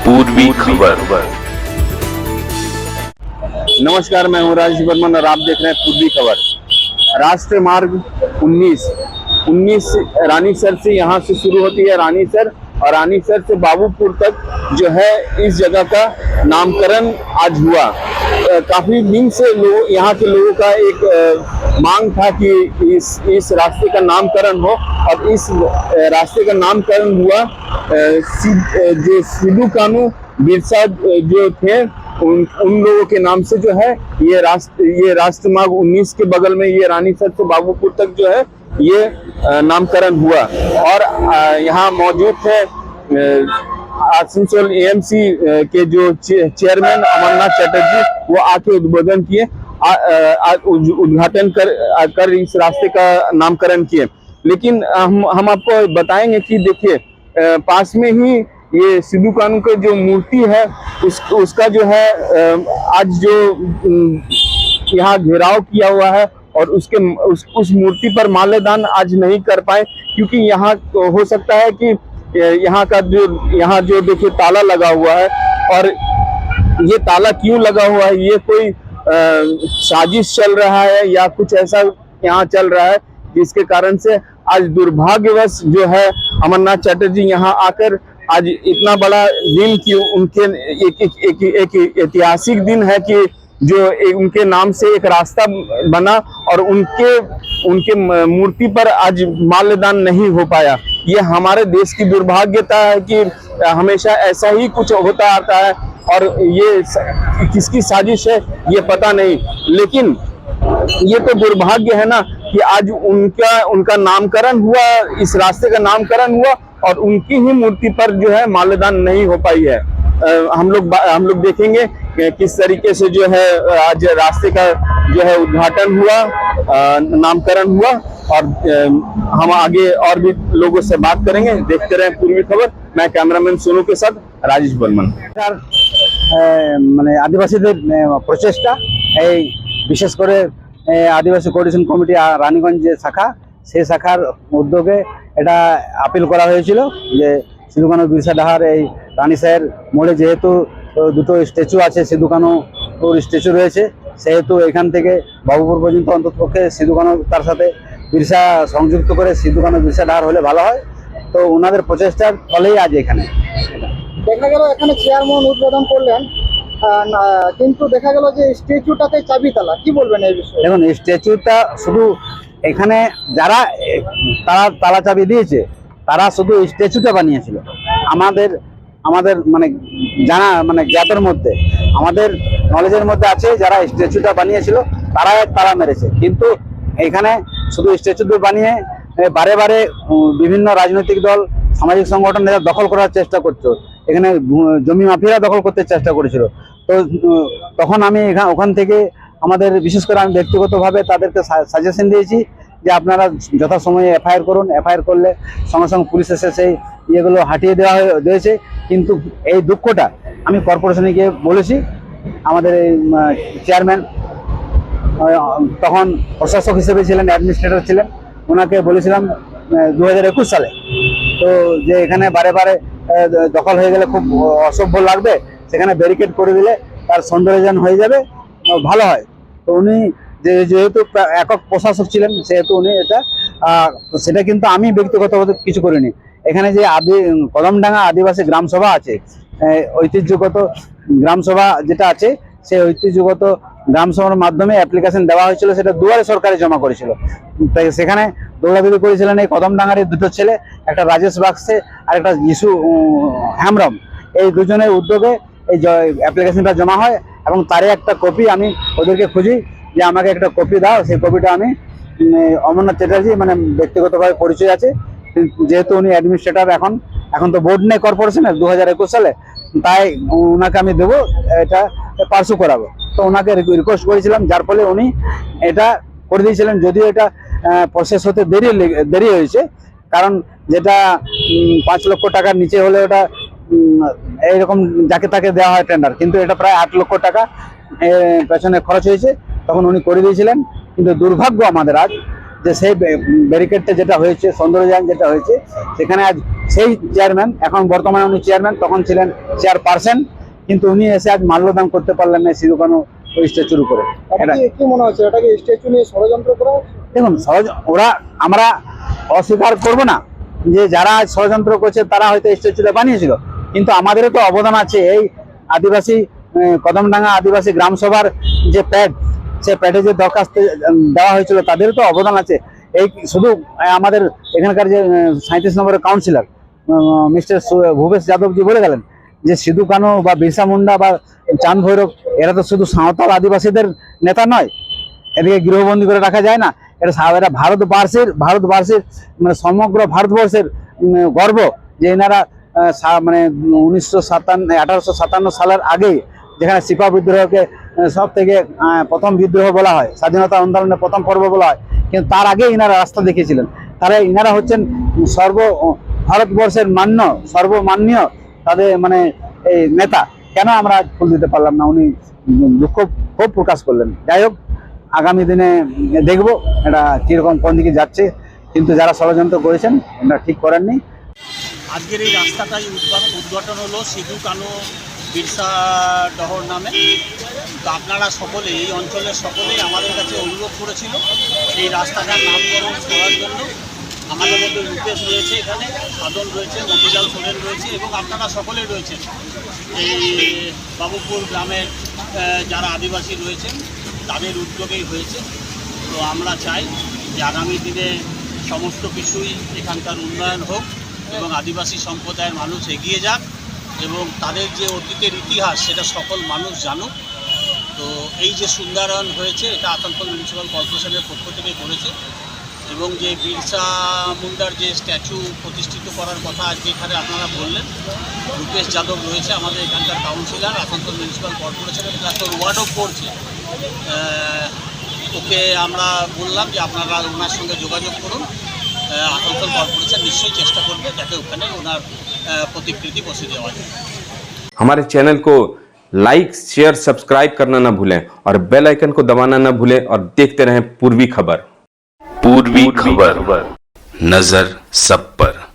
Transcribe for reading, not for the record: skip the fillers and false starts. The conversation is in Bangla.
पूर्वी खबर। नमस्कार, मैं हूं राजेश बर्मन और आप देख रहे हैं पूर्वी खबर। राष्ट्रीय मार्ग 19 रानीसर से यहाँ से शुरू होती है रानीसर, और रानीसर से बाबूपुर तक जो है इस जगह का नामकरण आज हुआ। काफी दिन से लोग यहाँ के लोगों का एक मांग था कि इस रास्ते का नामकरण हो, और इस रास्ते का नामकरण हुआ। जो सिद्धू कान्हू बिरसा जो थे उन लोगों के नाम से जो है ये राष्ट्रीय मार्ग 19 के बगल में ये रानीसर से बाबूपुर तक जो है ये नामकरण हुआ। और यहाँ मौजूद थे आसनसोल एएमसी के जो चेयरमैन अमरनाथ चटर्जी, वो आके उद्बोधन किए, उद्घाटन कर इस रास्ते का नामकरण किए। लेकिन हम आपको बताएंगे कि देखिए पास में ही ये सिद्धू कान्हू के जो मूर्ति है उसका जो है आज जो यहाँ घेराव किया हुआ है, और उस मूर्ति पर माल्यादान आज नहीं कर पाए, क्योंकि यहाँ हो सकता है कि यहाँ जो देखिए ताला लगा हुआ है, और ये ताला क्यों लगा हुआ है, ये कोई साजिश चल रहा है या कुछ ऐसा यहाँ चल रहा है जिसके कारण से आज दुर्भाग्यवश जो है अमरनाथ चटर्जी यहाँ आकर आज इतना बड़ा दिन की उनके एक ऐतिहासिक दिन है कि जो उनके नाम से एक रास्ता बना और उनके मूर्ति पर आज माल्यादान नहीं हो पाया। ये हमारे देश की दुर्भाग्यता है कि हमेशा ऐसा ही कुछ होता आता है, और ये किसकी साजिश है ये पता नहीं। लेकिन ये तो दुर्भाग्य है ना कि आज उनका नामकरण हुआ, इस रास्ते का नामकरण हुआ, और उनकी ही मूर्ति पर जो है माल्यादान नहीं हो पाई है। हम लोग देखेंगे किस तरीके से जो है आज रास्ते का जो है उद्घाटन हुआ, नामकरण हुआ, और हम आगे और भी लोगों से बात करेंगे। देखते रहे पूर्वी खबर। मैं कैमरामैन सोनू के साथ राजेश बर्मन। মানে আদিবাসীদের প্রচেষ্টা, এই বিশেষ করে আদিবাসী কোঅর্ডিনেশন কমিটি রানীগঞ্জ যে শাখা, সেই শাখার উদ্যোগে এটা আপিল করা হয়েছিল যে সিধু কানু বিরসা ডাহার এই রানীসাহের মোড়ে যেহেতু দুটো স্ট্যাচু আছে, সিধু কানুর স্ট্যাচু রয়েছে, সেহেতু এখান থেকে বাবুপুর পর্যন্ত অন্ততপক্ষে সিধু কানু তার সাথে বিরসা সংযুক্ত করে সিধু কানু বিরসা ডাহার হলে ভালো হয়। তো ওনাদের প্রচেষ্টার ফলেই আজ এখানে দেখা গেল এখানে চেয়ারম্যান উদ্বোধন করলেন, কিন্তু দেখা গেল যে স্ট্যাচুটাতে চাবি তালা। কি বলবেন এই বিষয়ে? দেখুন, এই স্ট্যাচুটা শুধু এখানে যারা তালা চাবি দিয়েছে তারা শুধু স্ট্যাচুটা বানিয়েছিল। আমাদের মানে জ্ঞাতের মধ্যে, আমাদের নলেজের মধ্যে আছে যারা স্ট্যাচুটা বানিয়েছিল তারা তালা মেরেছে, কিন্তু এখানে শুধু স্ট্যাচু বানিয়ে বারে বারে বিভিন্ন রাজনৈতিক দল, সামাজিক সংগঠন এরা দখল করার চেষ্টা করছে। এখানে জমি মাফিয়ারা দখল করতে চেষ্টা করেছিল। তো তখন আমি ওখান থেকে আমাদের বিশেষ করে আমি ব্যক্তিগতভাবে তাদেরকে সাজেশন দিয়েছি যে আপনারা যথাসময়ে এফআইআর করুন। এফআইআর করলে সঙ্গে সঙ্গে পুলিশ এসে সেই ইয়েগুলো হাটিয়ে দিয়েছে। কিন্তু এই দুঃখটা আমি কর্পোরেশনে গিয়ে বলেছি। আমাদের এই চেয়ারম্যান তখন প্রশাসক হিসেবে ছিলেন, অ্যাডমিনিস্ট্রেটর ছিলেন, ওনাকে বলেছিলাম 2021 সালে তো যে এখানে বারে বারে দখল হয়ে গেলে খুব অসভ্য লাগবে, সেখানে ব্যারিকেড করে দিলে তার সৌন্দর্যায়ন হয়ে যাবে, ভালো হয়। তো উনি যেহেতু একক প্রশাসক ছিলেন সেহেতু উনি সেটা কিন্তু আমি ব্যক্তিগতভাবে কিছু করিনি। এখানে যে কদমডাঙ্গা আদিবাসী গ্রামসভা আছে, ঐতিহ্যগত গ্রামসভা যেটা আছে, সেই ঐতিহ্যগত গ্রামসভার মাধ্যমে অ্যাপ্লিকেশন দেওয়া হয়েছিল, সেটা দুয়ারে সরকারে জমা করেছিল। তাই সেখানে দৌড়াদৌড়ি করেছিলেন এই কদমডাঙ্গার দুটো ছেলে, একটা রাজেশ বাক্সে আর একটা ইস্যু হ্যামরম। এই দুজনের উদ্যোগে এই অ্যাপ্লিকেশনটা জমা হয়, এবং তারই একটা কপি আমি ওদেরকে খুঁজি যে আমাকে একটা কপি দাও। সেই কপিটা আমি অমরনাথ চ্যাটার্জি মানে ব্যক্তিগতভাবে পরিচয় আছে, যেহেতু উনি অ্যাডমিনিস্ট্রেটর, এখন তো বোর্ড নেই কর্পোরেশনের 2021 সালে, তাই ওনাকে আমি দেবো, এটা পার্সু করাবো। তো ওনাকে রিকোয়েস্ট করেছিলাম, যার ফলে উনি এটা করে দিয়েছিলেন। যদিও এটা প্রসেস হতে দেরি হয়েছে, কারণ যেটা 5 লক্ষ টাকার নিচে হলে ওটা এইরকম যাকে তাকে দেওয়া হয় টেন্ডার, কিন্তু এটা প্রায় 8 লক্ষ টাকা পেছনে খরচ হয়েছে, তখন উনি করে দিয়েছিলেন। কিন্তু দুর্ভাগ্য আমাদের আজ যে সেই ব্যারিকেডটা যেটা হয়েছে, সৌন্দর্যায়ন যেটা হয়েছে, সেখানে আজ সেই চেয়ারম্যান, এখন বর্তমানে উনি চেয়ারম্যান, তখন ছিলেন চেয়ারপারসন, কিন্তু উনি এসে আজ মাল্যদান করতে পারলেন না সিধু কানু ওই স্ট্যাচুর উপরে। এটা কি মনে হচ্ছে, এটা কি স্ট্যাচু নিয়ে ষড়যন্ত্র করা হচ্ছে? দেখুন, ওরা, আমরা অস্বীকার করব না যে যারা আজ ষড়যন্ত্র করছে তারা হয়তো স্ট্যাচুটা বানিয়েছিল, কিন্তু আমাদেরও তো অবদান আছে। এই আদিবাসী কদমডাঙ্গা আদিবাসী গ্রাম সভার যে প্যাড, সে প্যাডে যে দরখাস্ত দেওয়া হয়েছিল, তাদেরও তো অবদান আছে। এই শুধু আমাদের এখানকার যে 37 নম্বরের কাউন্সিলর মিস্টার ভূপেশ যাদবজি বলে গেলেন যে সিধু কানু বা বিরসা মুন্ডা বা চাঁদ ভৈরব এরা তো শুধু সাঁওতাল আদিবাসীদের নেতা নয়, এদিকে গৃহবন্দী করে রাখা যায় না। এরা ভারতবর্ষের মানে সমগ্র ভারতবর্ষের গর্ব, যে এনারা মানে 1857 সালের আগে, যেখানে সিপা বিদ্রোহকে সব থেকে প্রথম বিদ্রোহ বলা হয়, স্বাধীনতা আন্দোলনের প্রথম পর্ব বলা হয়, কিন্তু তার আগে ইনারা রাস্তা দেখিয়েছিলেন। তারা ইনারা হচ্ছেন ভারতবর্ষের সর্বমান্যীয় তাদের মানে এই নেতা। কেন আমরা ফুল দিতে পারলাম না? উনি দুঃখ খুব প্রকাশ করলেন। যাই হোক, আগামী দিনে দেখবো এটা কিরকম কোন দিকে যাচ্ছে, কিন্তু যারা ষড়যন্ত্র করেছেন এটা ঠিক করেননি। আজকের এই রাস্তাটাই উদ্ঘাটন হলো সিধু কানু বিরসা ডহর নামে। তো আপনারা সকলে, এই অঞ্চলের সকলেই আমাদের কাছে অনুরোধ করেছিল এই রাস্তাটার নামকরণ করার জন্য। আমাদের মধ্যে রূপেশ রয়েছে, এখানে সাধন রয়েছে, মতিলাল সোরেন রয়েছে, এবং আপনারা সকলেই রয়েছেন এই বাবুপুর গ্রামের যারা আদিবাসী রয়েছেন তাদের উদ্যোগেই হয়েছে। তো আমরা চাই যে আগামী দিনে সমস্ত কিছুই এখানকার উন্নয়ন হোক এবং আদিবাসী সম্প্রদায়ের মানুষ এগিয়ে যাক এবং তাদের যে অতীতের ইতিহাস সেটা সকল মানুষ জানুক। তো এই যে সুন্দরায়ন হয়েছে, এটা আসানসোল মিউনিসিপ্যাল কর্পোরেশনের পক্ষ থেকে করেছে, এবং যে বিরসা মুন্ডার যে স্ট্যাচু প্রতিষ্ঠিত করার কথা আজকে এখানে আপনারা বললেন, রূপেশ যাদব রয়েছে আমাদের এখানকার কাউন্সিলর, আসানসোল মিউনিসিপ্যাল কর্পোরেশনের একটা ওয়ার্ডও করছে। ওকে আমরা বললাম যে আপনারা ওনার সঙ্গে যোগাযোগ করুন, আসানসোল কর্পোরেশন নিশ্চয়ই চেষ্টা করবে যাতে ওখানে ওনার प्रतिकृति बसे देवा जाए। हमारे चैनल को लाइक शेयर सब्सक्राइब करना ना भूलें और बेल आइकन को दबाना ना भूलें और देखते रहें पूर्वी खबर। पूर्वी खबर, नजर सब पर।